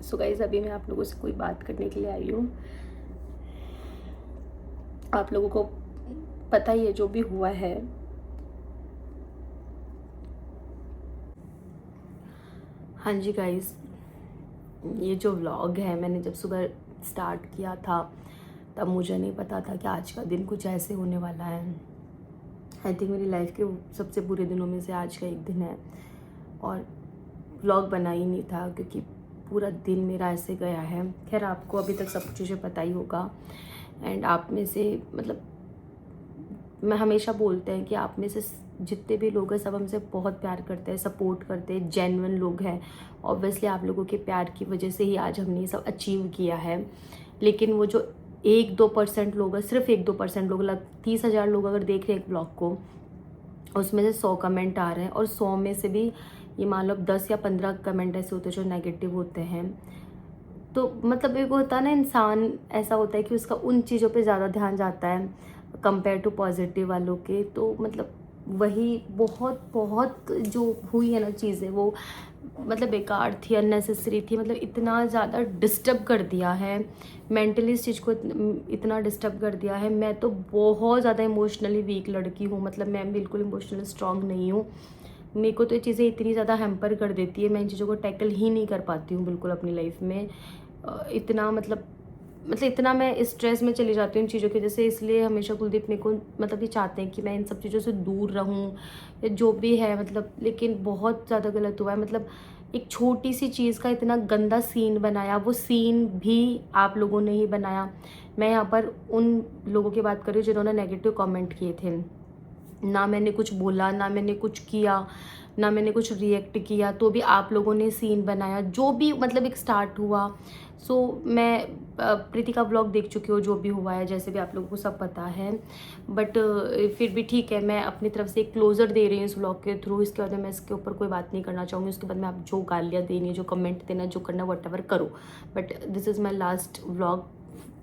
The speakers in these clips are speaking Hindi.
सो गाइस, अभी मैं आप लोगों से कोई बात करने के लिए आई हूँ। आप लोगों को पता ही है जो भी हुआ है। हाँ जी गाइस, ये जो व्लॉग है मैंने जब सुबह स्टार्ट किया था तब मुझे नहीं पता था कि आज का दिन कुछ ऐसे होने वाला है। आई थिंक मेरी लाइफ के सबसे बुरे दिनों में से आज का एक दिन है। और व्लॉग बना ही नहीं था क्योंकि पूरा दिन मेरा ऐसे गया है। खैर, आपको अभी तक सब चीज़ें पता ही होगा। एंड आप में से मतलब मैं हमेशा बोलते हैं कि आप में से जितने भी लोग हैं सब हमसे बहुत प्यार करते हैं, सपोर्ट करते हैं, जेन्युइन लोग हैं। ऑब्वियसली आप लोगों के प्यार की वजह से ही आज हमने ये सब अचीव किया है। लेकिन वो जो 1-2% लोग हैं, सिर्फ 1-2% लोग, 30,000 लोग अगर देख रहे हैं एक ब्लॉग को, उसमें से 100 कमेंट आ रहे हैं और 100 में से भी ये मान लो 10 या 15 कमेंट ऐसे होते हैं जो नेगेटिव होते हैं। तो मतलब एक होता है ना, इंसान ऐसा होता है कि उसका उन चीज़ों पे ज़्यादा ध्यान जाता है कंपेयर टू पॉजिटिव वालों के। तो मतलब वही बहुत बहुत जो हुई है ना चीज़ें, वो मतलब बेकार थी, अननेसेसरी थी। मतलब इतना ज़्यादा डिस्टर्ब कर दिया है मेंटली, इस चीज़ को इतना डिस्टर्ब कर दिया है। मैं तो बहुत ज़्यादा इमोशनली वीक लड़की हूँ, मतलब मैं बिल्कुल इमोशनली स्ट्रांग नहीं हूँ। मेरे को तो ये चीज़ें इतनी ज़्यादा हैम्पर कर देती है, मैं इन चीज़ों को टैकल ही नहीं कर पाती हूँ बिल्कुल अपनी लाइफ में। इतना मतलब इतना मैं स्ट्रेस में चली जाती हूँ इन चीज़ों की वजह से। इसलिए हमेशा कुलदीप मेरे को मतलब ये चाहते हैं कि मैं इन सब चीज़ों से दूर रहूँ या जो भी है, मतलब लेकिन बहुत ज़्यादा गलत हुआ है। मतलब एक छोटी सी चीज़ का इतना गंदा सीन बनाया, वो सीन भी आप लोगों ने ही बनाया। मैं यहाँ पर उन लोगों की बात कर रही हूँ जिन्होंने नेगेटिव कमेंट किए थे। ना मैंने कुछ बोला, ना मैंने कुछ किया, ना मैंने कुछ रिएक्ट किया, तो भी आप लोगों ने सीन बनाया। जो भी मतलब एक स्टार्ट हुआ। सो मैं प्रीति का व्लॉग देख चुकी हूँ, जो भी हुआ है, जैसे भी आप लोगों को सब पता है। बट फिर भी ठीक है, मैं अपनी तरफ से एक क्लोजर दे रही हूँ इस व्लॉग के थ्रू। इसके बाद मैं इसके ऊपर कोई बात नहीं करना चाहूँगी। उसके बाद में आप जो गालियाँ देनी है, जो कमेंट देना, जो करना, वट करो। But this is my last vlog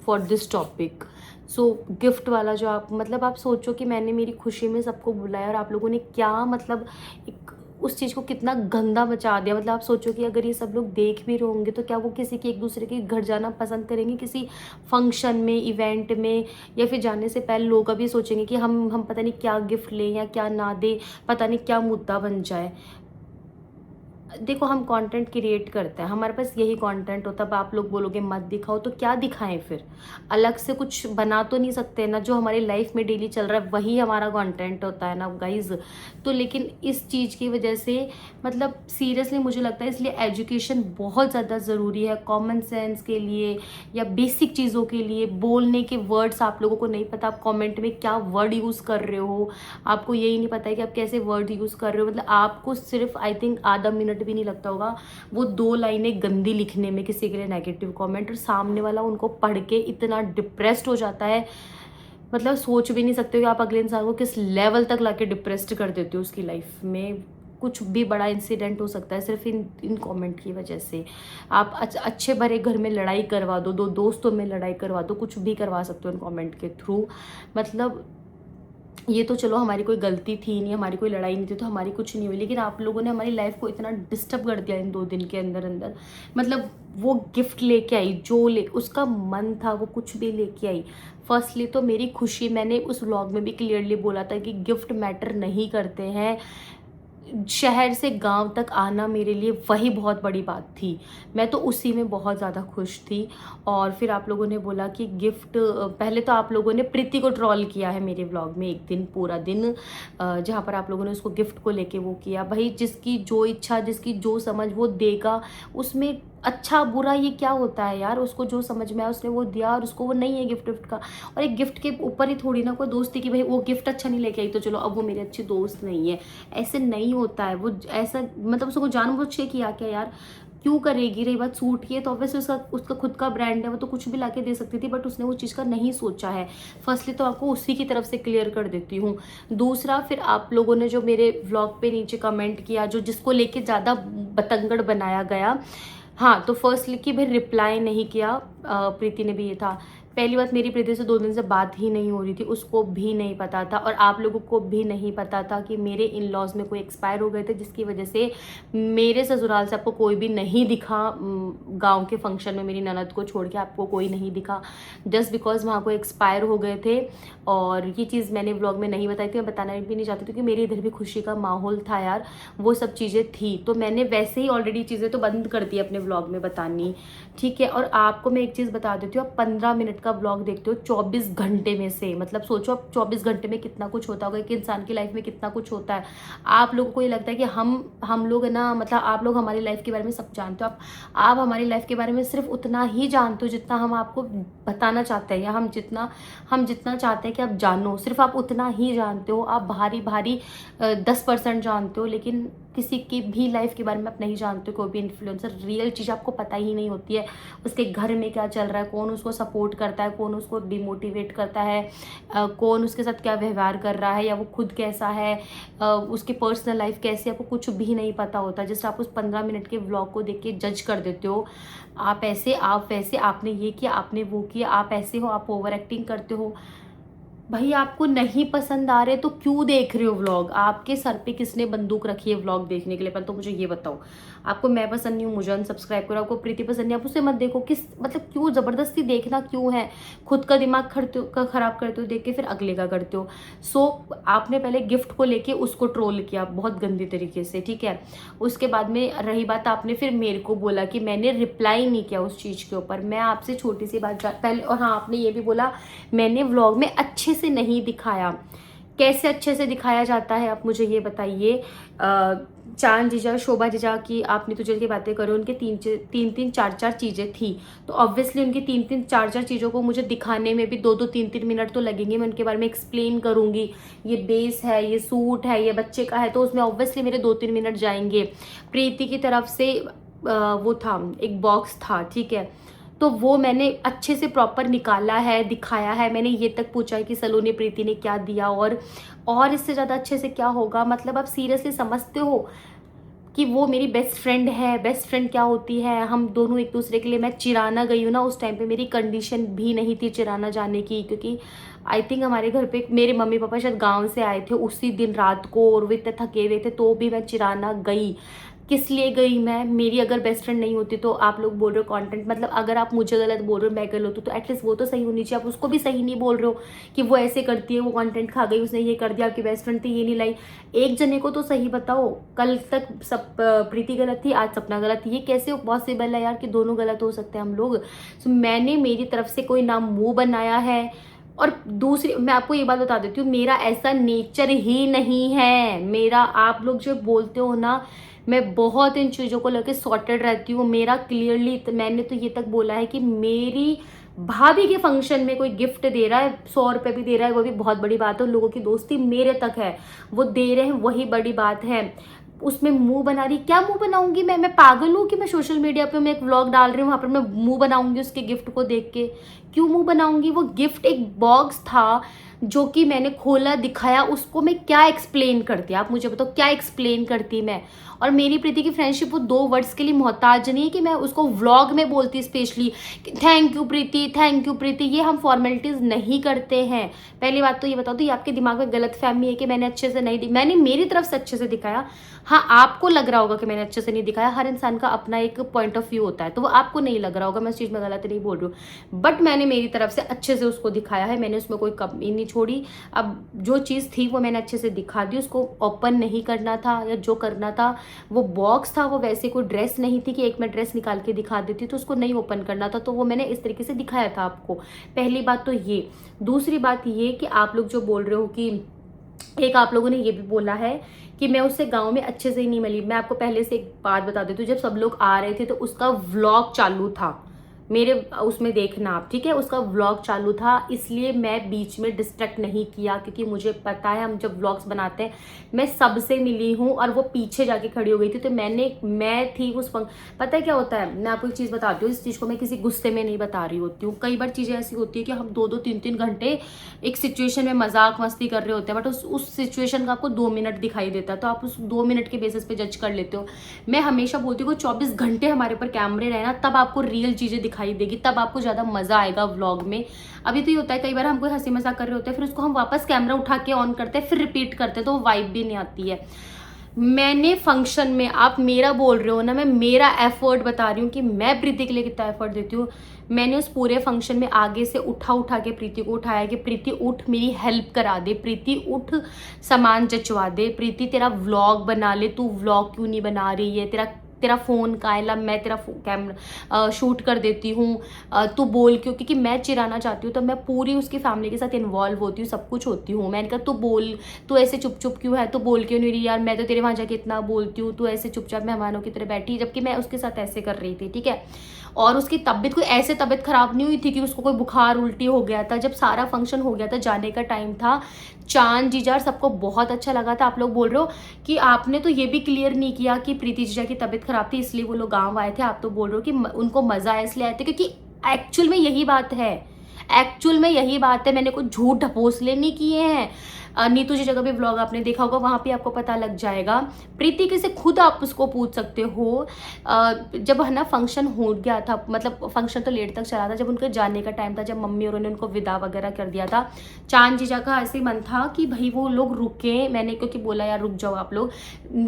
for this topic. So gift वाला जो आप मतलब आप सोचो कि मैंने मेरी खुशी में सबको बुलाया और आप लोगों ने क्या मतलब एक उस चीज़ को कितना गंदा मचा दिया। मतलब आप सोचो कि अगर ये सब लोग देख भी रहे होंगे तो क्या वो किसी के एक दूसरे के घर जाना पसंद करेंगे, किसी फंक्शन में, इवेंट में, या फिर जाने से पहले लोग अभी सोचेंगे कि हम पता नहीं क्या गिफ्ट लें या क्या ना दें, पता नहीं क्या मुद्दा बन जाए। देखो, हम कंटेंट क्रिएट करते हैं, हमारे पास यही कंटेंट होता है। अब आप लोग बोलोगे मत दिखाओ, तो क्या दिखाएं फिर? अलग से कुछ बना तो नहीं सकते ना, जो हमारी लाइफ में डेली चल रहा है वही हमारा कंटेंट होता है ना गाइज। तो लेकिन इस चीज़ की वजह से मतलब सीरियसली मुझे लगता है, इसलिए एजुकेशन बहुत ज़्यादा ज़रूरी है कॉमन सेंस के लिए या बेसिक चीज़ों के लिए। बोलने के वर्ड्स आप लोगों को नहीं पता, आप कॉमेंट में क्या वर्ड यूज़ कर रहे हो, आपको यही नहीं पता है कि आप कैसे वर्ड यूज़ कर रहे हो। मतलब आपको सिर्फ आई थिंक आधा मिनट भी नहीं लगता होगा वो 2 लाइनें गंदी लिखने में किसी के लिए नेगेटिव कमेंट, और सामने वाला उनको पढ़ के इतना डिप्रेस्ड हो जाता है। मतलब सोच भी नहीं सकते हो कि आप अगले इंसान को किस लेवल तक लाके डिप्रेस्ड कर देते हो उसकी लाइफ में। कुछ भी बड़ा इंसिडेंट हो सकता है सिर्फ इन कमेंट की वजह से। आप अच्छे भरे घर में लड़ाई करवा दो, 2 दोस्तों में लड़ाई करवा दो, कुछ भी करवा सकते हो इन कमेंट के थ्रू। मतलब ये तो चलो हमारी कोई गलती थी नहीं, हमारी कोई लड़ाई नहीं थी, तो हमारी कुछ नहीं हुई, लेकिन आप लोगों ने हमारी लाइफ को इतना डिस्टर्ब कर दिया इन 2 दिन के अंदर अंदर। मतलब वो गिफ्ट लेके आई, जो ले उसका मन था वो कुछ भी लेके आई। फर्स्टली तो मेरी खुशी, मैंने उस व्लॉग में भी क्लियरली बोला था कि गिफ्ट मैटर नहीं करते हैं। शहर से गांव तक आना मेरे लिए वही बहुत बड़ी बात थी। मैं तो उसी में बहुत ज़्यादा खुश थी। और फिर आप लोगों ने बोला कि गिफ्ट, पहले तो आप लोगों ने प्रीति को ट्रोल किया है मेरे व्लॉग में एक दिन, पूरा दिन, जहाँ पर आप लोगों ने उसको गिफ्ट को लेके वो किया। भाई जिसकी जो इच्छा, जिसकी जो समझ वो देगा, उसमें अच्छा बुरा ये क्या होता है यार। उसको जो समझ में आया उसने वो दिया, और उसको वो नहीं है गिफ्ट विफ्ट का। और एक गिफ्ट के ऊपर ही थोड़ी ना कोई दोस्ती की, भाई वो गिफ्ट अच्छा नहीं लेके आई तो चलो अब वो मेरी अच्छी दोस्त नहीं है। ऐसे नहीं होता है वो, ऐसा मतलब उसको जानबूझ के किया क्या यार, क्यों करेगी? रही बात सूट की है तो ऑब्वियसली उसका खुद का ब्रांड है, वो तो कुछ भी लाके दे सकती थी, बट उसने वो चीज़ का नहीं सोचा है। फर्स्टली तो आपको उसी की तरफ से क्लियर कर देती हूँ। दूसरा, फिर आप लोगों ने जो मेरे व्लॉग पे नीचे कमेंट किया, जो जिसको लेके ज़्यादा बतंगड़ बनाया गया। हाँ, तो फर्स्टली कि भाई रिप्लाई नहीं किया, प्रीति ने भी ये था। पहली बात, मेरी प्रीति से 2 दिन से बात ही नहीं हो रही थी, उसको भी नहीं पता था और आप लोगों को भी नहीं पता था कि मेरे इन लॉज में कोई एक्सपायर हो गए थे, जिसकी वजह से मेरे ससुराल से आपको कोई भी नहीं दिखा। गांव के फंक्शन में मेरी ननद को छोड़ के आपको कोई नहीं दिखा, जस्ट बिकॉज वहाँ को एक्सपायर हो गए थे। और ये चीज़ मैंने व्लॉग में नहीं बताई थी, मैं बताना भी नहीं चाहती थी कि मेरे इधर भी खुशी का माहौल था यार, वो सब चीज़ें थी। तो मैंने वैसे ही ऑलरेडी चीज़ें तो बंद कर दी अपने व्लॉग में बतानी, ठीक है। और आपको मैं एक चीज़ बता देती हूँ, आप 15 मिनट का व्लॉग देखते हो 24 घंटे में से, मतलब सोचो आप 24 घंटे में कितना कुछ होता होगा, एक इंसान की लाइफ में कितना कुछ होता है। आप लोगों को ये लगता है कि हम लोग ना, मतलब आप लोग हमारी लाइफ के बारे में सब जानते हो, आप हमारी लाइफ के बारे में सिर्फ उतना ही जानते हो जितना हम आपको बताना चाहते हैं, या हम जितना चाहते हैं कि आप जानो, सिर्फ आप उतना ही जानते हो। आप भारी 10% जानते हो, लेकिन किसी की भी लाइफ के बारे में आप नहीं जानते। कोई भी इन्फ्लुएंसर रियल चीज़ आपको पता ही नहीं होती है, उसके घर में क्या चल रहा है, कौन उसको सपोर्ट करता है, कौन उसको डिमोटिवेट करता है, कौन उसके साथ क्या व्यवहार कर रहा है, या वो खुद कैसा है, उसकी पर्सनल लाइफ कैसी है, आपको कुछ भी नहीं पता होता। जस्ट आप उस 15 मिनट के व्लॉग को देख के जज कर देते हो, आप ऐसे, आप वैसे, आपने ये किया, आपने वो किया, आप ऐसे हो, आप ओवर एक्टिंग करते हो। भाई आपको नहीं पसंद आ रहे तो क्यों देख रहे हो व्लॉग? आपके सर पे किसने बंदूक रखी है व्लॉग देखने के लिए? पहले तो मुझे ये बताओ। आपको मैं पसंद नहीं हूँ, मुझे अनसब्सक्राइब करो। आपको प्रीति पसंद नहीं, आप उसे मत देखो। किस मतलब क्यों ज़बरदस्ती देखना क्यों है? खुद का दिमाग खराब करते हो देख के, फिर अगले का करते हो। सो आपने पहले गिफ्ट को लेके उसको ट्रोल किया बहुत गंदी तरीके से, ठीक है। उसके बाद में रही बात, आपने फिर मेरे को बोला कि मैंने रिप्लाई नहीं किया उस चीज़ के ऊपर। मैं आपसे छोटी सी बात पहले, और हाँ, आपने ये भी बोला मैंने व्लॉग में अच्छे से नहीं दिखाया। कैसे अच्छे से दिखाया जाता है, आप मुझे ये बताइए। चांद जीजा, शोभा जीजा की आपने तुझे की बातें करो, उनके तीन चार चीज़ें थी, तो ऑब्वियसली उनकी तीन चार चीज़ों को मुझे दिखाने में भी 2 3 मिनट तो लगेंगे। मैं उनके बारे में एक्सप्लेन करूँगी, ये बेस है, ये सूट है, ये बच्चे का है, तो उसमें ऑब्वियसली मेरे 2 3 मिनट जाएंगे। प्रीति की तरफ से वो था, एक बॉक्स था, ठीक है, तो वो मैंने अच्छे से प्रॉपर निकाला है, दिखाया है। मैंने ये तक पूछा है कि सलोनी प्रीति ने क्या दिया, और इससे ज़्यादा अच्छे से क्या होगा? मतलब आप सीरियसली समझते हो कि वो मेरी बेस्ट फ्रेंड है? बेस्ट फ्रेंड क्या होती है? हम दोनों एक दूसरे के लिए, मैं चिराना गई हूँ ना, उस टाइम पे मेरी कंडीशन भी नहीं थी चिराना जाने की, क्योंकि आई थिंक हमारे घर पे मेरे मम्मी पापा शायद गांव से आए थे उसी दिन रात को, और वे इतने थके हुए थे, तो भी मैं चिराना गई। किस लिए गई मैं? मेरी अगर बेस्ट फ्रेंड नहीं होती तो आप लोग बोल रहे हो कंटेंट, मतलब अगर आप मुझे गलत बोल रहे हो, मैं गलत हूँ, तो एटलीस्ट वो तो सही होनी चाहिए। आप उसको भी सही नहीं बोल रहे हो कि वो ऐसे करती है, वो कंटेंट खा गई, उसने ये कर दिया, आपकी बेस्ट फ्रेंड थी ये नहीं लाई। एक जने को तो सही बताओ। कल तक सब प्रीति गलत थी, आज सपना गलत थी, ये कैसे पॉसिबल है यार कि दोनों गलत हो सकते हैं हम लोग? सो मैंने मेरी तरफ से कोई ना मुंह बनाया है। और दूसरी, मैं आपको ये बात बता देती हूँ, मेरा ऐसा नेचर ही नहीं है। मेरा, आप लोग जो बोलते हो ना, मैं बहुत इन चीज़ों को लेकर सॉर्टेड रहती हूँ। मेरा क्लियरली, मैंने तो ये तक बोला है कि मेरी भाभी के फंक्शन में कोई गिफ्ट दे रहा है, 100 रुपये भी दे रहा है, वो भी बहुत बड़ी बात है। उन लोगों की दोस्ती मेरे तक है, वो दे रहे हैं, वही बड़ी बात है। उसमें मुंह बना रही, क्या मुंह बनाऊंगी मैं पागल हूँ कि मैं सोशल मीडिया पे मैं एक व्लॉग डाल रही हूँ, वहाँ पर मैं मुंह बनाऊंगी उसके गिफ्ट को देख के? क्यों मुंह बनाऊंगी? वो गिफ्ट एक बॉक्स था जो कि मैंने खोला, दिखाया, उसको मैं क्या एक्सप्लेन करती? आप मुझे बताओ क्या एक्सप्लेन करती मैं? और मेरी प्रीति की फ्रेंडशिप वो 2 वर्ड्स के लिए मोहताज नहीं है कि मैं उसको व्लॉग में बोलती specially thank you Preeti, thank you Preeti. ये हम फॉर्मेलिटीज नहीं करते हैं। पहली बात तो ये बताओ, तो ये आपके दिमाग में गलत फहमी है कि मैंने अच्छे से नहीं, मैंने मेरी तरफ से अच्छे से दिखाया। हाँ, आपको लग रहा होगा कि मैंने अच्छे से नहीं दिखाया, हर इंसान का अपना एक पॉइंट ऑफ व्यू होता है, तो वो आपको नहीं लग रहा होगा, मैं इस चीज़ में गलत नहीं बोल रही हूँ, बट मैंने मेरी तरफ से अच्छे से उसको दिखाया है। मैंने उसमें कोई कमी नहीं छोड़ी। अब जो चीज़ थी वो मैंने अच्छे से दिखा दी। उसको ओपन नहीं करना था, या जो करना था, वो बॉक्स था, वो वैसे कोई ड्रेस नहीं थी कि एक मैं ड्रेस निकाल के दिखा देती, तो उसको नहीं ओपन करना था, तो वो मैंने इस तरीके से दिखाया था आपको। पहली बात तो ये। दूसरी बात ये कि आप लोग जो बोल रहे हो कि, एक आप लोगों ने ये भी बोला है कि मैं उससे गांव में अच्छे से ही नहीं मिली। मैं आपको पहले से एक बात बता देती हूँ, जब सब लोग आ रहे थे तो उसका व्लॉग चालू था, मेरे उसमें देखना आप, ठीक है, उसका व्लॉग चालू था, इसलिए मैं बीच में डिस्ट्रैक्ट नहीं किया, क्योंकि मुझे पता है हम जब व्लॉग्स बनाते हैं, मैं सबसे मिली हूँ, और वो पीछे जाके खड़ी हो गई थी, तो मैं थी उस पता है क्या होता है, मैं आपको एक चीज़ बताती हूँ, इस चीज़ को मैं किसी गुस्से में नहीं बता रही होती हूँ। कई बार चीज़ें ऐसी होती है कि हम 2 3 घंटे एक सिचुएशन में मजाक मस्ती कर रहे होते हैं, बट उस सिचुएशन का आपको 2 मिनट दिखाई देता है, तो आप उस 2 मिनट के बेसिस पे जज कर लेते हो। मैं हमेशा बोलती हूँ 24 घंटे हमारे ऊपर कैमरे रहे ना, तब आपको रियल चीज़ें दिखाई दिखाई देगी, तब आपको ज़्यादा मज़ा आएगा व्लॉग में। अभी तो ये होता है कई बार हम कोई हंसी मजाक कर रहे होते हैं, फिर उसको हम वापस कैमरा उठा के ऑन करते हैं, फिर रिपीट करते हैं, तो वो वाइब भी नहीं आती है। मैंने फंक्शन में, आप मेरा बोल रहे हो ना, मैं मेरा एफर्ट बता रही हूँ कि मैं प्रीति के लिए कितना एफर्ट देती हूँ। मैंने उस पूरे फंक्शन में आगे से उठा के प्रीति को उठाया कि प्रीति उठ, मेरी हेल्प करा दे, प्रीति उठ, सामान जचवा दे, प्रीति तेरा व्लॉग बना ले, तू व्लॉग क्यों नहीं बना रही है, तेरा फ़ोन का है ला, मैं तेरा कैमरा शूट कर देती हूँ, तू बोल क्यों, क्योंकि मैं चिढ़ाना चाहती हूँ तो मैं पूरी उसकी फैमिली के साथ इन्वॉल्व होती हूँ, सब कुछ होती हूँ। मैंने कहा तू बोल, तू ऐसे चुप चुप क्यों है, तू बोल क्यों नहीं रही यार, मैं तो तेरे वहाँ जाके इतना बोलती हूँ, तू ऐसे चुपचाप मेहमानों की तरह बैठी, जबकि मैं उसके साथ ऐसे कर रही थी, ठीक है। और उसकी तबीयत, कोई ऐसे तबीयत खराब नहीं हुई थी कि उसको कोई बुखार उल्टी हो गया था। जब सारा फंक्शन हो गया था, जाने का टाइम था, चांद जीजा सबको बहुत अच्छा लगा था। आप लोग बोल रहे हो कि आपने तो ये भी क्लियर नहीं किया कि प्रीति जीजा की तबीयत खराब थी इसलिए वो लोग गांव आए थे। आप तो बोल रहे हो कि उनको मजा आया इसलिए आए थे, क्योंकि एक्चुअल में यही बात है, मैंने कुछ झूठ ढपोसले नहीं किए हैं। नीतू जी जगह भी व्लॉग आपने देखा होगा, वहाँ पे आपको पता लग जाएगा। प्रीति के से खुद आप उसको पूछ सकते हो। जब है ना फंक्शन हो गया था, मतलब फंक्शन तो लेट तक चला था, जब उनके जाने का टाइम था, जब मम्मी और उन्होंने उनको विदा वगैरह कर दिया था, चांद जीजा का ऐसे ही मन था कि भाई वो लोग रुके। मैंने क्योंकि बोला यार रुक जाओ आप लोग,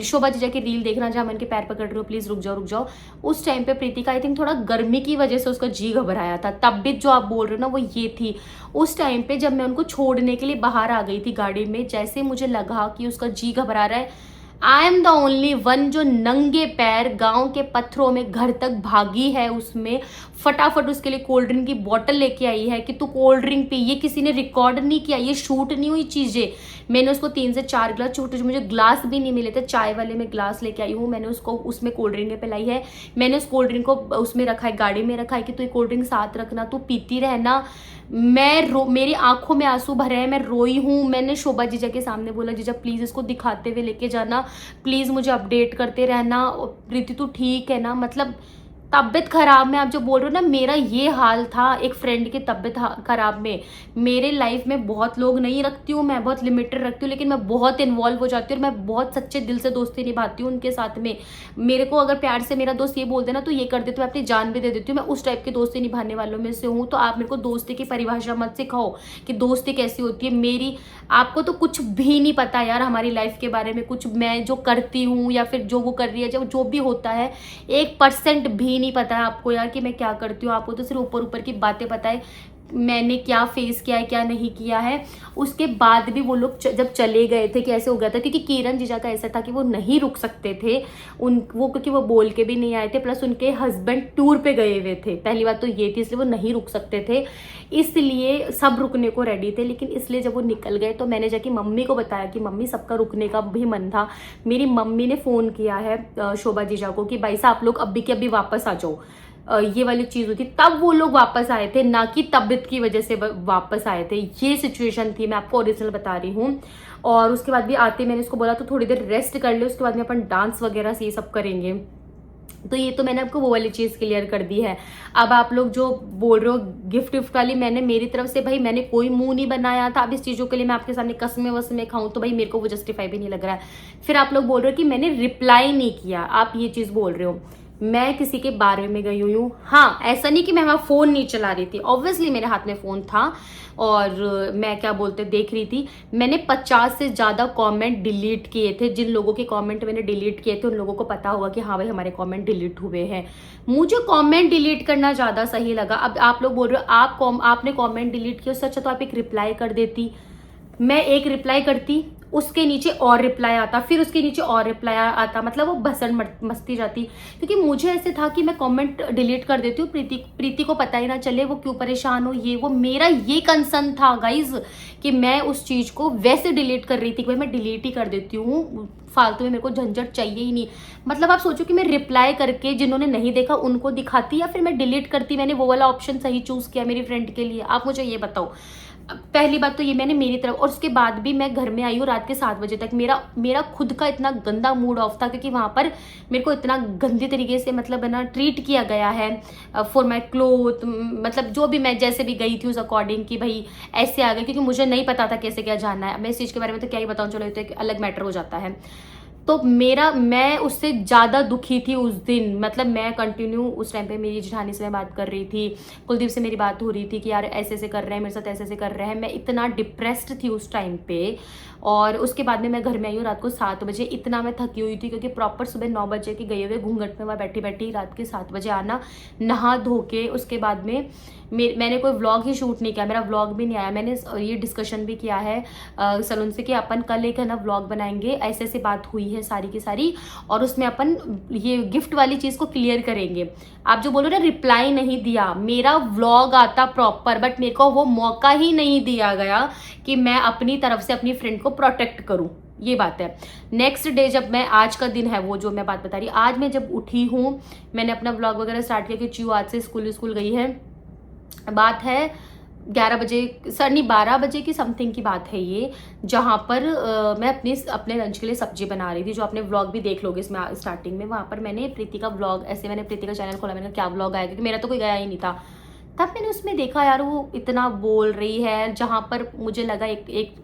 शोभा जीजा की रील देखना जहाँ मैं उनके पैर पकड़ रही हूँ, प्लीज़ रुक जाओ। उस टाइम पे प्रीति का आई थिंक थोड़ा गर्मी की वजह से उसका जी घबराया था। तबीयत जो आप बोल रहे हो ना वो ये थी। उस टाइम पे जब मैं उनको छोड़ने के लिए बाहर आ गई थी गाड़ी में, जैसे मुझे लगा कि उसका जी घबरा रहा है, I am the only one जो नंगे पैर गांव के पत्थरों में घर तक भागी है। उसमें फटाफट उसके लिए कोल्ड ड्रिंक की बोतल लेके आई है कि तू कोल्ड ड्रिंक पी। ये किसी ने रिकॉर्ड नहीं किया, ये शूट नहीं हुई चीजें। मैंने उसको 3 से 4 गिलास, छोटे मुझे ग्लास भी नहीं मिले थे, चाय वाले में ग्लास लेके आई हूँ। मैंने उसको उसमें कोल्ड ड्रिंक पिलाई है। मैंने उस कोल्ड ड्रिंक को उसमें रखा है, गाड़ी में रखा है कि तू कोल्ड ड्रिंक साथ रखना, तू पीती रहना। मेरी आंखों में आंसू भरे हैं, मैं रोई हूँ। मैंने शोभा जीजा के सामने बोला, जीजा प्लीज़ इसको दिखाते हुए लेके जाना, प्लीज़ मुझे अपडेट करते रहना, प्रीति तू ठीक है ना। मतलब तबीयत खराब में आप जो बोल रहे हो ना, मेरा ये हाल था एक फ्रेंड की तबीयत खराब में। मेरे लाइफ में बहुत लोग नहीं रखती हूँ मैं, बहुत लिमिटेड रखती हूँ, लेकिन मैं बहुत इन्वॉल्व हो जाती हूँ और मैं बहुत सच्चे दिल से दोस्ती निभाती हूँ उनके साथ में। मेरे को अगर प्यार से मेरा दोस्त ये बोल देना तो ये कर देती हूँ, मैं अपनी जान भी दे देती हूँ। मैं उस टाइप की दोस्ती निभाने वालों में से हूँ। तो आप मेरे को दोस्ती की परिभाषा मत सिखाओ कि दोस्ती कैसी होती है। मेरी आपको तो कुछ भी नहीं पता यार हमारी लाइफ के बारे में, कुछ मैं जो करती हूँ या फिर जो वो कर रही है, जब जो भी होता है 1% भी नहीं पता है आपको यार कि मैं क्या करती हूँ। आपको तो सिर्फ ऊपर ऊपर की बातें पता है, मैंने क्या फेस किया है क्या नहीं किया है। उसके बाद भी वो लोग जब चले गए थे, कैसे हो गया था, क्योंकि किरण जीजा का ऐसा था कि वो नहीं रुक सकते थे वो क्योंकि वो बोल के भी नहीं आए थे, प्लस उनके हस्बैंड टूर पे गए हुए थे। पहली बात तो ये थी, इसलिए वो नहीं रुक सकते थे, इसलिए सब रुकने को रेडी थे। लेकिन इसलिए जब वो निकल गए तो मैंने जाके मम्मी को बताया कि मम्मी सबका रुकने का भी मन था। मेरी मम्मी ने फ़ोन किया है शोभा जीजा को कि भाई साहब आप लोग अभी के अभी वापस आ जाओ। ये वाली चीज़ होती, तब वो लोग वापस आए थे, ना कि तबीयत की वजह से वापस आए थे। ये सिचुएशन थी, मैं आपको ओरिजिनल बता रही हूँ। और उसके बाद भी आते मैंने उसको बोला तो थोड़ी देर रेस्ट कर ले, उसके बाद में अपन डांस वगैरह से ये सब करेंगे। तो ये तो मैंने आपको वो वाली चीज़ क्लियर कर दी है। अब आप लोग जो बोल रहे हो गिफ्ट विफ्ट वाली, मैंने मेरी तरफ से भाई मैंने कोई मुंह नहीं बनाया था। अब इस चीज़ों के लिए मैं आपके सामने कसमें वसमें खाऊं तो भाई मेरे को वो जस्टिफाई भी नहीं लग रहा है। फिर आप लोग बोल रहे हो कि मैंने रिप्लाई नहीं किया, आप ये चीज़ बोल रहे हो। मैं किसी के बारे में गई हुई हूँ, हाँ, ऐसा नहीं कि मैं वहाँ फ़ोन नहीं चला रही थी, ऑब्वियसली मेरे हाथ में फ़ोन था और मैं क्या बोलते देख रही थी। मैंने 50 से ज़्यादा कमेंट डिलीट किए थे। जिन लोगों के कमेंट मैंने डिलीट किए थे उन लोगों को पता होगा कि हाँ भाई हमारे कमेंट डिलीट हुए हैं। मुझे कमेंट डिलीट करना ज़्यादा सही लगा। अब आप लोग बोल रहे हो आपने कमेंट डिलीट किया, उससे अच्छा तो आप एक रिप्लाई कर देती। मैं एक रिप्लाई करती, उसके नीचे और रिप्लाई आता, फिर उसके नीचे और रिप्लाई आता, मतलब वो भसन मस्ती जाती। क्योंकि मुझे ऐसे था कि मैं कमेंट डिलीट कर देती हूँ, प्रीति को पता ही ना चले वो क्यों परेशान हो, ये वो। मेरा ये कंसर्न था गाइज कि मैं उस चीज़ को वैसे डिलीट कर रही थी कि भाई मैं डिलीट ही कर देती हूँ, फालतू में मेरे को झंझट चाहिए ही नहीं। मतलब आप सोचो कि मैं रिप्लाई करके जिन्होंने नहीं देखा उनको दिखाती या फिर मैं डिलीट करती। मैंने वो वाला ऑप्शन सही चूज़ किया मेरी फ्रेंड के लिए, आप मुझे ये बताओ। पहली बात तो ये मैंने मेरी तरफ, और उसके बाद भी मैं घर में आई हूँ रात के 7 बजे तक। मेरा खुद का इतना गंदा मूड ऑफ था क्योंकि वहाँ पर मेरे को इतना गंदे तरीके से मतलब है ना ट्रीट किया गया है फॉर माई क्लोथ। मतलब जो भी मैं जैसे भी गई थी उस अकॉर्डिंग कि भाई ऐसे आ गई, क्योंकि मुझे नहीं पता था कैसे क्या जाना है। मैं इस चीज़ के बारे में तो क्या ही बताऊँ, चलो ये तो एक अलग मैटर हो जाता है। तो मैं उससे ज़्यादा दुखी थी उस दिन। मतलब मैं कंटिन्यू उस टाइम पे मेरी जेठानी से मैं बात कर रही थी, कुलदीप से मेरी बात हो रही थी कि यार ऐसे ऐसे कर रहे हैं मेरे साथ, ऐसे ऐसे कर रहे हैं। मैं इतना डिप्रेस्ड थी उस टाइम पे। और उसके बाद में मैं घर में आई हूँ रात को 7 बजे। इतना मैं थकी हुई थी क्योंकि प्रॉपर सुबह 9 बजे के गए हुए घूंघट में वहाँ बैठी बैठी रात के 7 बजे आना, नहा धो के उसके बाद में मैंने कोई व्लॉग ही शूट नहीं किया, मेरा व्लॉग भी नहीं आया। मैंने ये डिस्कशन भी किया है सलून से कि अपन कल एक है ना व्लॉग बनाएंगे, ऐसे ऐसे बात हुई है सारी की सारी, और उसमें अपन ये गिफ्ट वाली चीज़ को क्लियर करेंगे। आप जो बोलो ना रिप्लाई नहीं दिया, मेरा व्लॉग आता प्रॉपर, बट मेरे को वो मौका ही नहीं दिया गया कि मैं अपनी तरफ से अपनी फ्रेंड को प्रोटेक्ट करूँ। ये बात है। नेक्स्ट डे जब मैं, आज का दिन है वो जो मैं बात बता रही, आज मैं जब उठी हूँ मैंने अपना व्लॉग वगैरह स्टार्ट किया कि च्यू आज से स्कूल गई है। बात है 11 बजे, सर नहीं 12 बजे की समथिंग की बात है ये, जहाँ पर मैं अपने लंच के लिए सब्जी बना रही थी, जो आपने व्लॉग भी देख लोगे इसमें स्टार्टिंग में। वहाँ पर मैंने प्रीति का व्लॉग, ऐसे मैंने प्रीति का चैनल खोला, मैंने कहा क्या व्लॉग आया, क्योंकि मेरा तो कोई गया ही नहीं था। तब मैंने उसमें देखा यार वो इतना बोल रही है, जहाँ पर मुझे लगा एक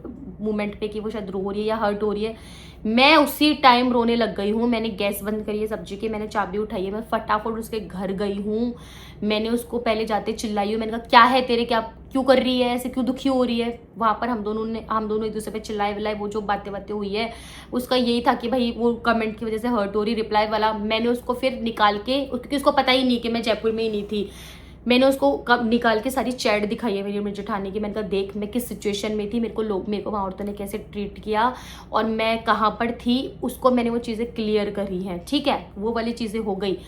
मोमेंट पे कि वो शायद रो रही है या हर्ट हो रही है। मैं उसी टाइम रोने लग गई हूँ। मैंने गैस बंद करी है सब्जी की, मैंने चाबी उठाई है, मैं फटाफट उसके घर गई हूँ। मैंने उसको पहले जाते चिल्लाई हूँ, मैंने कहा क्या है तेरे, क्या क्यों कर रही है ऐसे, क्यों दुखी हो रही है। वहाँ पर हम दोनों एक दूसरे पे चिल्लाए विल्लाए, वो जो बातें हुई है उसका यही था कि भाई वो कमेंट की वजह से हर्ट हो रही, रिप्लाई वाला। मैंने उसको फिर निकाल के, क्योंकि उसको पता ही नहीं कि मैं जयपुर में ही नहीं थी, मैंने उसको निकाल के सारी चैट दिखाई है मेरी जेठानी की। मैंने कहा देख मैं किस सिचुएशन में थी, मेरे को वहाँ औरतों ने कैसे ट्रीट किया और मैं कहाँ पर थी, उसको मैंने वो चीज़ें क्लियर करी हैं। ठीक है, वो वाली चीज़ें हो गई।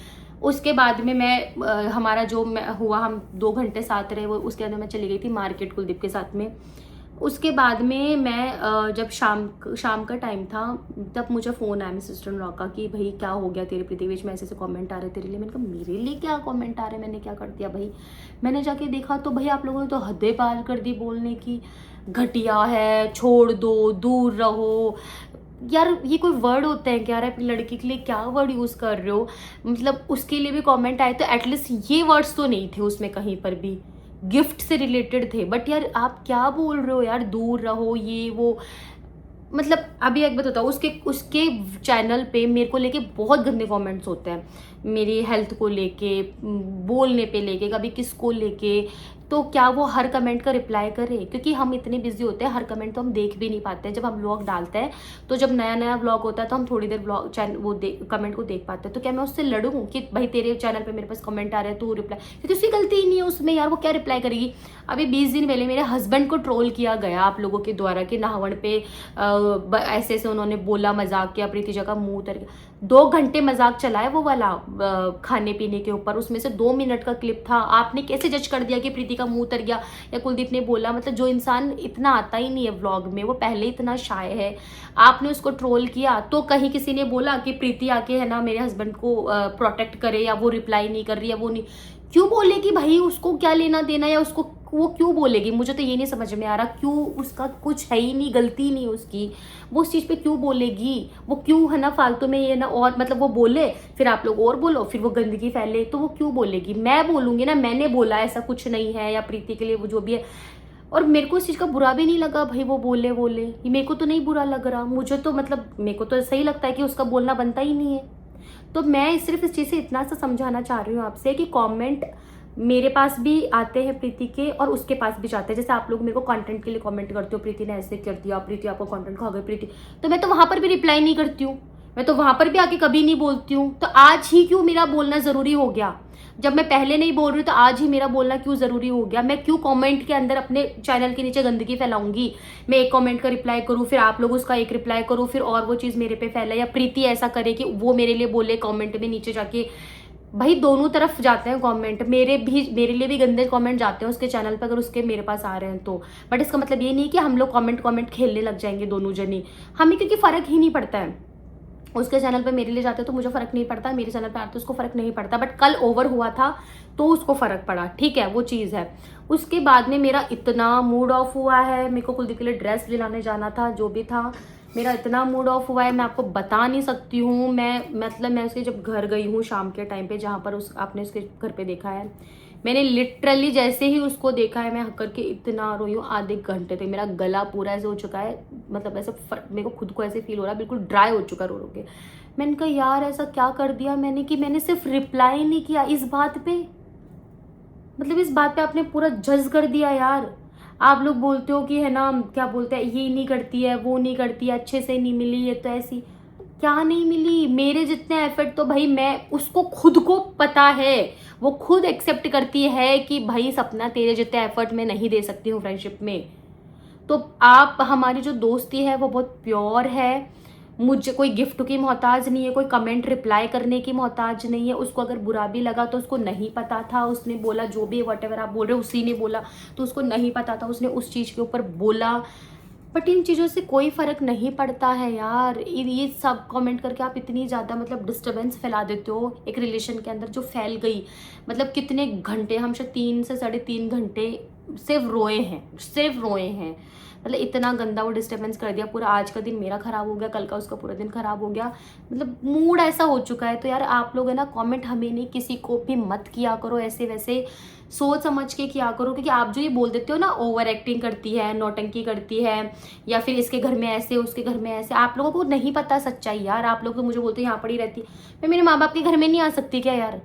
उसके बाद में हमारा जो हुआ, हम 2 घंटे साथ रहे, वो उसके अंदर मैं चली गई थी मार्केट कुलदीप के साथ में। उसके बाद में मैं जब शाम का टाइम था, तब मुझे फ़ोन आया मेरी सिस्टर इन लॉ का कि भाई क्या हो गया तेरे पृथ्वीज में, ऐसे ऐसे कमेंट आ रहे तेरे लिए। मैंने कहा मेरे लिए क्या कमेंट आ रहे, मैंने क्या कर दिया भाई। मैंने जाके देखा तो भाई आप लोगों ने तो हदें पार कर दी बोलने की, घटिया है, छोड़ दो, दूर रहो। यार ये कोई वर्ड होते हैं क्या यार, अपनी लड़की के लिए क्या वर्ड यूज़ कर रहे हो। मतलब उसके लिए भी कमेंट आए तो एटलीस्ट ये वर्ड्स तो नहीं थे उसमें कहीं पर भी, गिफ्ट से रिलेटेड थे। बट यार आप क्या बोल रहे हो यार, दूर रहो ये वो। मतलब अभी एक बात बताओ, उसके चैनल पे मेरे को लेके बहुत गंदे कमेंट्स होते हैं, मेरी हेल्थ को लेके, बोलने पे लेके, कभी किसको लेके। तो क्या वो हर कमेंट का रिप्लाई करे, क्योंकि हम इतने बिजी होते हैं हर कमेंट तो हम देख भी नहीं पाते हैं। जब हम व्लॉग डालते हैं तो जब नया नया व्लॉग होता है तो हम थोड़ी देर व्लॉग चैनल कमेंट को देख पाते हैं। तो क्या मैं उससे लड़ूँ कि भाई तेरे चैनल पे मेरे पास कमेंट आ रहे हैं तू रिप्लाई, क्योंकि उसकी गलती ही नहीं है उसमें यार, वो क्या रिप्लाई करेगी। अभी 20 दिन पहले मेरे हस्बैंड को ट्रोल किया गया आप लोगों के द्वारा कि नहावन पे ऐसे ऐसे उन्होंने बोला, मजाक किया, प्रीतिजा का मुंह उतर गया। 2 घंटे मजाक चला है वो वाला खाने पीने के ऊपर, उसमें से 2 मिनट का क्लिप था। आपने कैसे जज कर दिया कि प्रीति का मुंह उतर गया या कुलदीप ने बोला। मतलब जो इंसान इतना आता ही नहीं है व्लॉग में, वो पहले इतना शाय है, आपने उसको ट्रोल किया तो कहीं किसी ने बोला कि प्रीति आके है ना मेरे हस्बैंड को प्रोटेक्ट करे, या वो रिप्लाई नहीं कर रही है, वो नहीं क्यों बोलेगी भाई, उसको क्या लेना देना, या उसको वो क्यों बोलेगी। मुझे तो ये नहीं समझ में आ रहा, क्यों, उसका कुछ है ही नहीं, गलती नहीं उसकी, वो उस चीज़ पे क्यों बोलेगी। वो क्यों है ना फालतू में ये ना, और मतलब वो बोले फिर आप लोग और बोलो, फिर वो गंदगी फैले, तो वो क्यों बोलेगी। मैं बोलूँगी ना मैंने बोला ऐसा कुछ नहीं है, या प्रीति के लिए वो जो भी है। और मेरे को इस चीज़ का बुरा भी नहीं लगा भाई, वो बोले मेरे को तो नहीं बुरा लग रहा। मुझे तो मतलब मेरे को तो सही लगता है कि उसका बोलना बनता ही नहीं है। तो मैं सिर्फ इस चीज़ से इतना सा समझाना चाह रही हूँ आपसे कि कमेंट मेरे पास भी आते हैं प्रीति के, और उसके पास भी जाते हैं। जैसे आप लोग मेरे को कंटेंट के लिए कमेंट करते हो, प्रीति ने ऐसे कर दिया, प्रीति आपको कंटेंट खा गई प्रीति, तो मैं तो वहाँ पर भी रिप्लाई नहीं करती हूँ, मैं तो वहाँ पर भी आके कभी नहीं बोलती हूँ। तो आज ही क्यों मेरा बोलना ज़रूरी हो गया, जब मैं पहले नहीं बोल रही तो आज ही मेरा बोलना क्यों ज़रूरी हो गया। मैं क्यों कमेंट के अंदर अपने चैनल के नीचे गंदगी फैलाऊंगी। मैं एक कमेंट का रिप्लाई करूँ, फिर आप लोग उसका एक रिप्लाई करो, फिर और वो चीज़ मेरे पे फैले, या प्रीति ऐसा करे कि वो मेरे लिए बोले कमेंट में नीचे जाके। भाई दोनों तरफ जाते हैं कमेंट, मेरे लिए भी गंदे कमेंट जाते हैं उसके चैनल पर, अगर उसके मेरे पास आ रहे हैं तो। बट इसका मतलब ये नहीं है कि हम लोग कमेंट खेलने लग जाएंगे दोनों जनी, हमें क्योंकि फ़र्क ही नहीं पड़ता है। उसके चैनल पे मेरे लिए जाते तो मुझे फ़र्क नहीं पड़ता, मेरे चैनल पे आते तो उसको फ़र्क नहीं पड़ता। बट कल ओवर हुआ था तो उसको फ़र्क पड़ा, ठीक है, वो चीज़ है। उसके बाद में मेरा इतना मूड ऑफ हुआ है, मेरे को कुलदीप के लिए ड्रेस दिलाने जाना था, जो भी था, मेरा इतना मूड ऑफ हुआ है मैं आपको बता नहीं सकती हूँ। मैं उसके जब घर गई हूँ शाम के टाइम पे, जहाँ पर आपने उसके घर पे देखा है, मैंने लिटरली जैसे ही उसको देखा है मैं हक करके इतना रोई हूँ, आधे घंटे तक मेरा गला पूरा ऐसे हो चुका है, मतलब ऐसे मेरे को खुद को ऐसे फील हो रहा है, बिल्कुल ड्राई हो चुका रो रो के। मैंने कहा यार ऐसा क्या कर दिया मैंने कि मैंने सिर्फ रिप्लाई नहीं किया इस बात पे, मतलब इस बात पे आपने पूरा जज कर दिया यार। आप लोग बोलते हो कि है ना, क्या बोलते हैं, ये नहीं करती है, वो नहीं करती है, अच्छे से नहीं मिली, ये तो ऐसी। क्या नहीं मिली? मेरे जितने एफर्ट तो भाई मैं उसको खुद को पता है, वो खुद एक्सेप्ट करती है कि भाई सपना तेरे जितने एफर्ट मैं नहीं दे सकती हूँ फ्रेंडशिप में। तो आप, हमारी जो दोस्ती है वो बहुत प्योर है, मुझे कोई गिफ्ट की मोहताज नहीं है, कोई कमेंट रिप्लाई करने की मोहताज नहीं है। उसको अगर बुरा भी लगा तो उसको नहीं पता था, उसने बोला जो भी वट एवर आप बोल रहे हो उसी ने बोला, तो उसको नहीं पता था, उसने उस चीज़ के ऊपर बोला। बट इन चीज़ों से कोई फ़र्क नहीं पड़ता है यार। ये सब कमेंट करके आप इतनी ज़्यादा मतलब डिस्टर्बेंस फैला देते हो एक रिलेशन के अंदर जो फैल गई। मतलब कितने घंटे, हम शायद 3 से 3.5 घंटे सिर्फ रोए हैं। मतलब इतना गंदा वो डिस्टर्बेंस कर दिया, पूरा आज का दिन मेरा ख़राब हो गया, कल का उसका पूरा दिन ख़राब हो गया, मतलब मूड ऐसा हो चुका है। तो यार आप लोग है ना, कमेंट हमें नहीं, किसी को भी मत किया करो ऐसे वैसे, सोच समझ के किया करो। क्योंकि आप जो ये बोल देते हो ना, ओवर एक्टिंग करती है, नौटंकी करती है, या फिर इसके घर में ऐसे उसके घर में ऐसे, आप लोगों को नहीं पता सच्चाई यार। आप लोग तो मुझे बोलते हो यहाँ पड़ी रहती, मैं मेरे माँ बाप के घर में नहीं आ सकती क्या यार?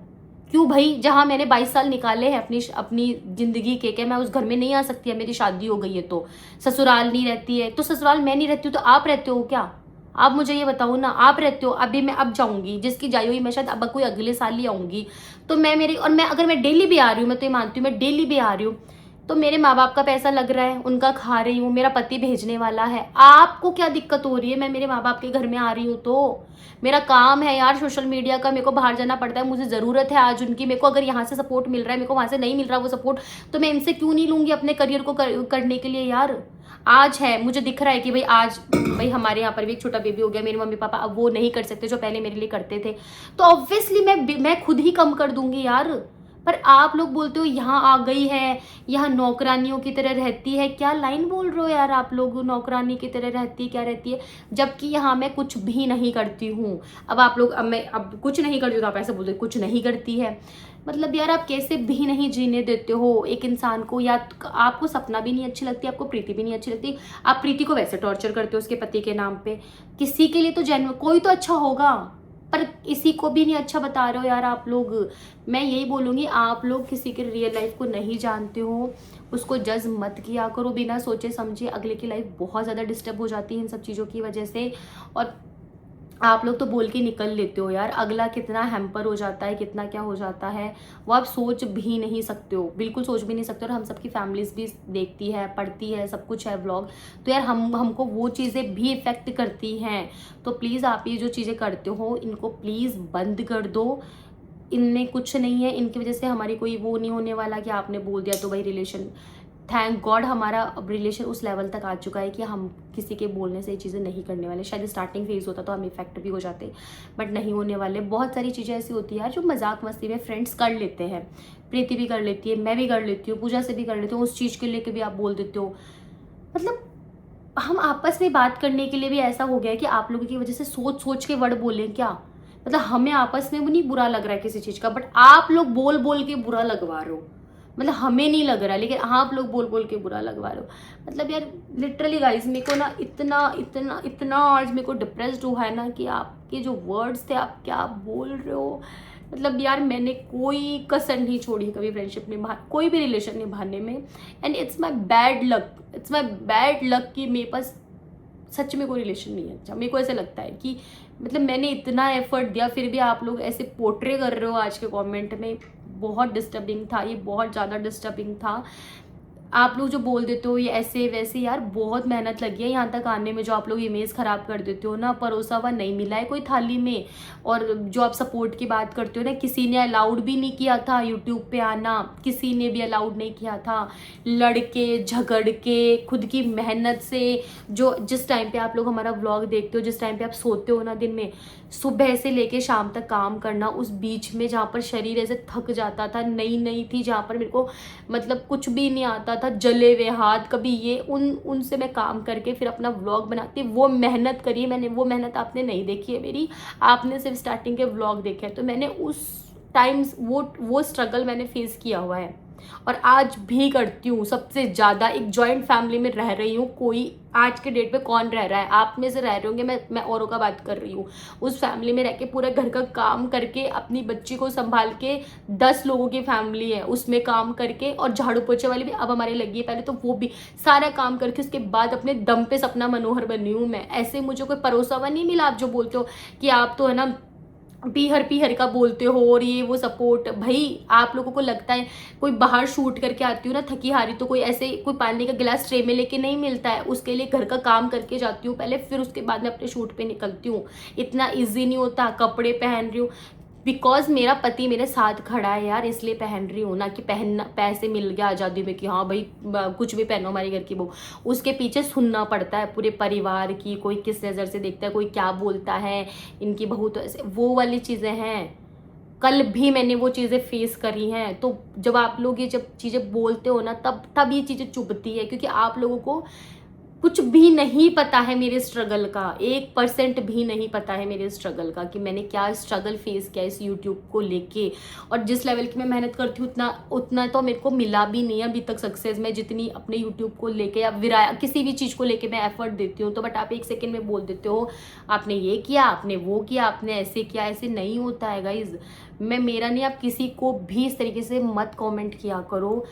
क्यों भाई? जहाँ मैंने 22 साल निकाले हैं अपनी अपनी जिंदगी के, क्या मैं उस घर में नहीं आ सकती है? मेरी शादी हो गई है तो ससुराल नहीं रहती है, तो ससुराल मैं नहीं रहती हूँ तो आप रहते हो क्या? आप मुझे ये बताओ ना, आप रहते हो। अभी मैं अब जाऊंगी, जिसकी जाई हुई मैं शायद अब कोई अगले साल ही आऊंगी, तो मैं मेरी, और मैं अगर मैं डेली भी आ रही हूँ, मैं तो ये मानती हूँ मैं डेली भी आ रही हूँ, तो मेरे माँ बाप का पैसा लग रहा है, उनका खा रही हूँ, मेरा पति भेजने वाला है। आपको क्या दिक्कत हो रही है? मैं मेरे माँ बाप के घर में आ रही हूँ तो मेरा काम है यार सोशल मीडिया का, मेरे को बाहर जाना पड़ता है, मुझे ज़रूरत है आज उनकी। मेरे को अगर यहाँ से सपोर्ट मिल रहा है, मेरे को वहाँ से नहीं मिल रहा वो सपोर्ट, तो मैं इनसे क्यों नहीं लूँगी अपने करियर को करने के लिए यार? आज है, मुझे दिख रहा है कि भाई आज भाई हमारे यहाँ पर भी एक छोटा बेबी हो गया, मेरे मम्मी पापा अब वो नहीं कर सकते जो पहले मेरे लिए करते थे, तो ऑब्वियसली मैं खुद ही कम कर दूंगी यार। पर आप लोग बोलते हो यहाँ आ गई है, यहाँ नौकरानियों की तरह रहती है। क्या लाइन बोल रहे हो यार आप लोग? नौकरानी की तरह रहती है, क्या रहती है? जबकि यहाँ मैं कुछ भी नहीं करती हूँ। अब आप लोग, अब मैं अब कुछ नहीं करती हूँ तो आप ऐसे बोलते कुछ नहीं करती है। मतलब यार आप कैसे भी नहीं जीने देते हो एक इंसान को? या आपको सपना भी नहीं अच्छी लगती, आपको प्रीति भी नहीं अच्छी लगती, आप प्रीति को वैसे टॉर्चर करते हो उसके पति के नाम पे। किसी के लिए तो जेन्युइन कोई तो अच्छा होगा, पर इसी को भी नहीं अच्छा बता रहे हो यार आप लोग। मैं यही बोलूँगी, आप लोग किसी के रियल लाइफ को नहीं जानते हो, उसको जज मत किया करो बिना सोचे समझे। अगले की लाइफ बहुत ज़्यादा डिस्टर्ब हो जाती है इन सब चीज़ों की वजह से। और आप लोग तो बोल के निकल लेते हो यार, अगला कितना हैम्पर हो जाता है, कितना क्या हो जाता है, वो आप सोच भी नहीं सकते हो, बिल्कुल सोच भी नहीं सकते हो। और हम सबकी फैमिलीज भी देखती है, पढ़ती है, सब कुछ है व्लॉग, तो यार हमको वो चीज़ें भी इफ़ेक्ट करती हैं। तो प्लीज़ आप ये जो चीज़ें करते हो इनको प्लीज़ बंद कर दो। इनमें कुछ नहीं है, इनकी वजह से हमारी कोई वो नहीं होने वाला कि आपने बोल दिया तो भाई रिलेशन, थैंक गॉड हमारा अब रिलेशन उस लेवल तक आ चुका है कि हम किसी के बोलने से ये चीज़ें नहीं करने वाले। शायद स्टार्टिंग फेज होता तो हम इफेक्ट भी हो जाते, बट नहीं होने वाले। बहुत सारी चीज़ें ऐसी होती है यार जो मजाक मस्ती में फ्रेंड्स कर लेते हैं, प्रीति भी कर लेती है, मैं भी कर लेती हूँ, पूजा से भी कर लेती हूँ, उस चीज़ के लेके भी आप बोल देते हो। मतलब हम आपस में बात करने के लिए भी ऐसा हो गया है कि आप लोगों की वजह से सोच सोच के वर्ड बोलें क्या? मतलब हमें आपस में वो नहीं बुरा लग रहा है किसी चीज़ का, बट आप लोग बोल बोल के बुरा लगवा रहे हो। मतलब हमें नहीं लग रहा है लेकिन आप लोग बोल बोल के बुरा लगवा रहे हो। मतलब यार लिटरली गाइस, मेरे को ना इतना इतना इतना आज मेरे को डिप्रेस्ड हुआ है ना कि आपके जो वर्ड्स थे, आप क्या बोल रहे हो। मतलब यार मैंने कोई कसर नहीं छोड़ी कभी फ्रेंडशिप निभा, कोई भी रिलेशन निभाने में। And it's my bad luck कि मेरे पास सच में कोई रिलेशन नहीं है अच्छा। मेरे को ऐसा लगता है कि मतलब मैंने इतना एफर्ट दिया फिर भी आप लोग ऐसे पोर्ट्रे कर रहे हो आज के कमेंट में। बहुत डिस्टर्बिंग था ये, बहुत ज़्यादा डिस्टर्बिंग था। आप लोग जो बोल देते हो ये ऐसे वैसे, यार बहुत मेहनत लगी है यहाँ तक आने में। जो आप लोग इमेज ख़राब कर देते हो ना, परोसा हुआ नहीं मिला है कोई थाली में। और जो आप सपोर्ट की बात करते हो ना, किसी ने अलाउड भी नहीं किया था यूट्यूब पे आना, किसी ने भी अलाउड नहीं किया था। लड़के झगड़ के खुद की मेहनत से, जो जिस टाइम पे आप लोग हमारा व्लॉग देखते हो, जिस टाइम पे आप सोते हो ना दिन में, सुबह से लेके शाम तक काम करना, उस बीच में जहाँ पर शरीर ऐसे थक जाता था, नई थी जहाँ पर मेरे को मतलब कुछ भी नहीं आता था, जले हुए हाथ, कभी ये उनसे मैं काम करके फिर अपना व्लॉग बनाती। वो मेहनत करी मैंने, वो मेहनत आपने नहीं देखी है मेरी, आपने सिर्फ स्टार्टिंग के व्लॉग देखे हैं। तो मैंने उस टाइम्स वो स्ट्रगल मैंने फेस किया हुआ है और आज भी करती हूँ। सबसे ज़्यादा एक जॉइंट फैमिली में रह रही हूँ। कोई आज के डेट पे कौन रह रहा है, आप में से रह रहे होंगे, मैं औरों का बात कर रही हूँ। उस फैमिली में रह के पूरे घर का काम करके अपनी बच्ची को संभाल के 10 लोगों की फैमिली है उसमें काम करके, और झाड़ू पोछे वाली भी अब हमारे लगी है, पहले तो वो भी सारा काम करके उसके बाद अपने दम पे सपना मनोहर बनी हूँ मैं। ऐसे मुझे कोई परोसा हुआ नहीं मिला। आप जो बोलते हो कि आप तो है ना पीहर का बोलते हो और ये वो सपोर्ट, भाई आप लोगों को लगता है कोई बाहर शूट करके आती हूँ ना थकी हारी तो कोई ऐसे कोई पानी का गिलास ट्रे में लेके नहीं मिलता है। उसके लिए घर का काम करके जाती हूँ पहले, फिर उसके बाद में अपने शूट पे निकलती हूँ। इतना इजी नहीं होता। कपड़े पहन रही हूँ बिकॉज मेरा पति मेरे साथ खड़ा है यार, इसलिए पहन रही हूँ ना कि पहनना पैसे मिल गया आज़ादी में कि हाँ भाई कुछ भी पहनो हमारी घर की बहू। उसके पीछे सुनना पड़ता है पूरे परिवार की, कोई किस नज़र से देखता है, कोई क्या बोलता है, इनकी बहू तो ऐसे, वो वाली चीज़ें हैं। कल भी मैंने वो चीज़ें फेस करी हैं। तो जब आप लोग ये जब चीज़ें बोलते हो ना तब ये चीज़ें चुभती है, क्योंकि आप लोगों को कुछ भी नहीं पता है मेरे स्ट्रगल का, 1% भी नहीं पता है मेरे स्ट्रगल का कि मैंने क्या स्ट्रगल फेस किया इस यूट्यूब को लेके। और जिस लेवल की मैं मेहनत करती हूँ उतना तो मेरे को मिला भी नहीं अभी तक सक्सेस में, जितनी अपने यूट्यूब को लेके या विराया किसी भी चीज़ को लेके मैं एफर्ट देती हूँ। तो बट आप 1 सेकेंड में बोल देते हो आपने ये किया, आपने वो किया, आपने ऐसे किया। ऐसे नहीं होता है गाइज। मैं मेरा नहीं, आप किसी को भी इस तरीके से मत कॉमेंट किया करो।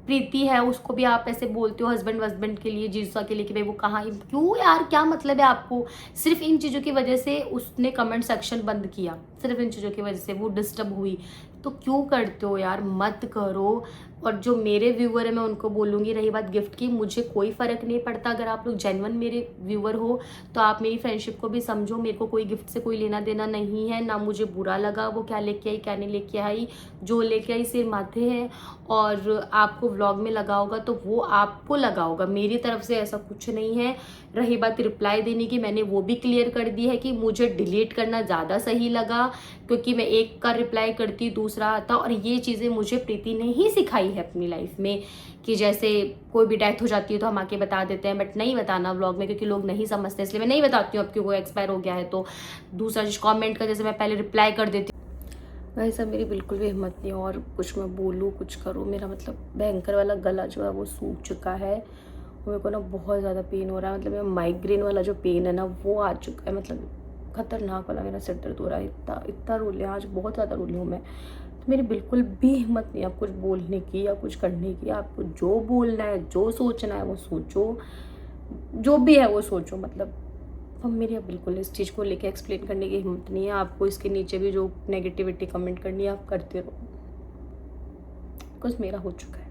प्रीति है उसको भी आप ऐसे बोलते हो हस्बैंड के लिए, जीजा के लिए कि भाई वो कहाँ, क्यों यार, क्या मतलब है आपको? सिर्फ इन चीज़ों की वजह से उसने कमेंट सेक्शन बंद किया, सिर्फ इन चीज़ों की वजह से वो डिस्टर्ब हुई। तो क्यों करते हो यार, मत करो। और जो मेरे व्यूअर है मैं उनको बोलूँगी, रही बात गिफ्ट की, मुझे कोई फ़र्क नहीं पड़ता। अगर आप लोग जेन्युइन मेरे व्यूअर हो तो आप मेरी फ्रेंडशिप को भी समझो। मेरे को कोई गिफ्ट से कोई लेना देना नहीं है, ना मुझे बुरा लगा वो क्या लेके आई क्या नहीं लेके आई। जो लेके आई सिर माथे है। और आपको व्लॉग में लगा होगा तो वो आपको लगा होगा, मेरी तरफ से ऐसा कुछ नहीं है। रही बात रिप्लाई देने की, मैंने वो भी क्लियर कर दी है कि मुझे डिलीट करना ज़्यादा सही लगा, क्योंकि मैं एक का रिप्लाई करती दूसरा आता। और ये चीज़ें मुझे प्रीति ने ही सिखाई है अपनी लाइफ में, कि जैसे कोई भी डेथ हो जाती है तो हम आके बता देते हैं, बट नहीं बताना व्लॉग में, क्योंकि लोग नहीं समझते, इसलिए मैं नहीं बताती हूँ। अब क्योंकि एक्सपायर हो गया है तो दूसरा कॉमेंट का जैसे मैं पहले रिप्लाई कर देती हूँ। वैसा मेरी बिल्कुल भी हिम्मत नहीं है और कुछ मैं बोलूँ कुछ करूँ। मेरा मतलब भयंकर वाला गला जो है वो सूख चुका है। मेरे को ना बहुत ज़्यादा पेन हो रहा है, मतलब मेरा माइग्रेन वाला जो पेन है ना वो आ चुका है, मतलब खतरनाक वाला मेरा सिर दर्द हो रहा है। इतना रो लिया आज, बहुत ज़्यादा रो ली हूँ मैं। तो मेरी बिल्कुल भी हिम्मत नहीं है अब कुछ बोलने की या कुछ करने की। आपको जो बोलना है, जो सोचना है वो सोचो, जो भी है वो सोचो। मतलब अब मेरी अब बिल्कुल इस चीज़ को लेके एक्सप्लेन करने की हिम्मत नहीं है। आपको इसके नीचे भी जो नेगेटिविटी कमेंट करनी है आप करते रहो, बिकॉज मेरा हो चुका है।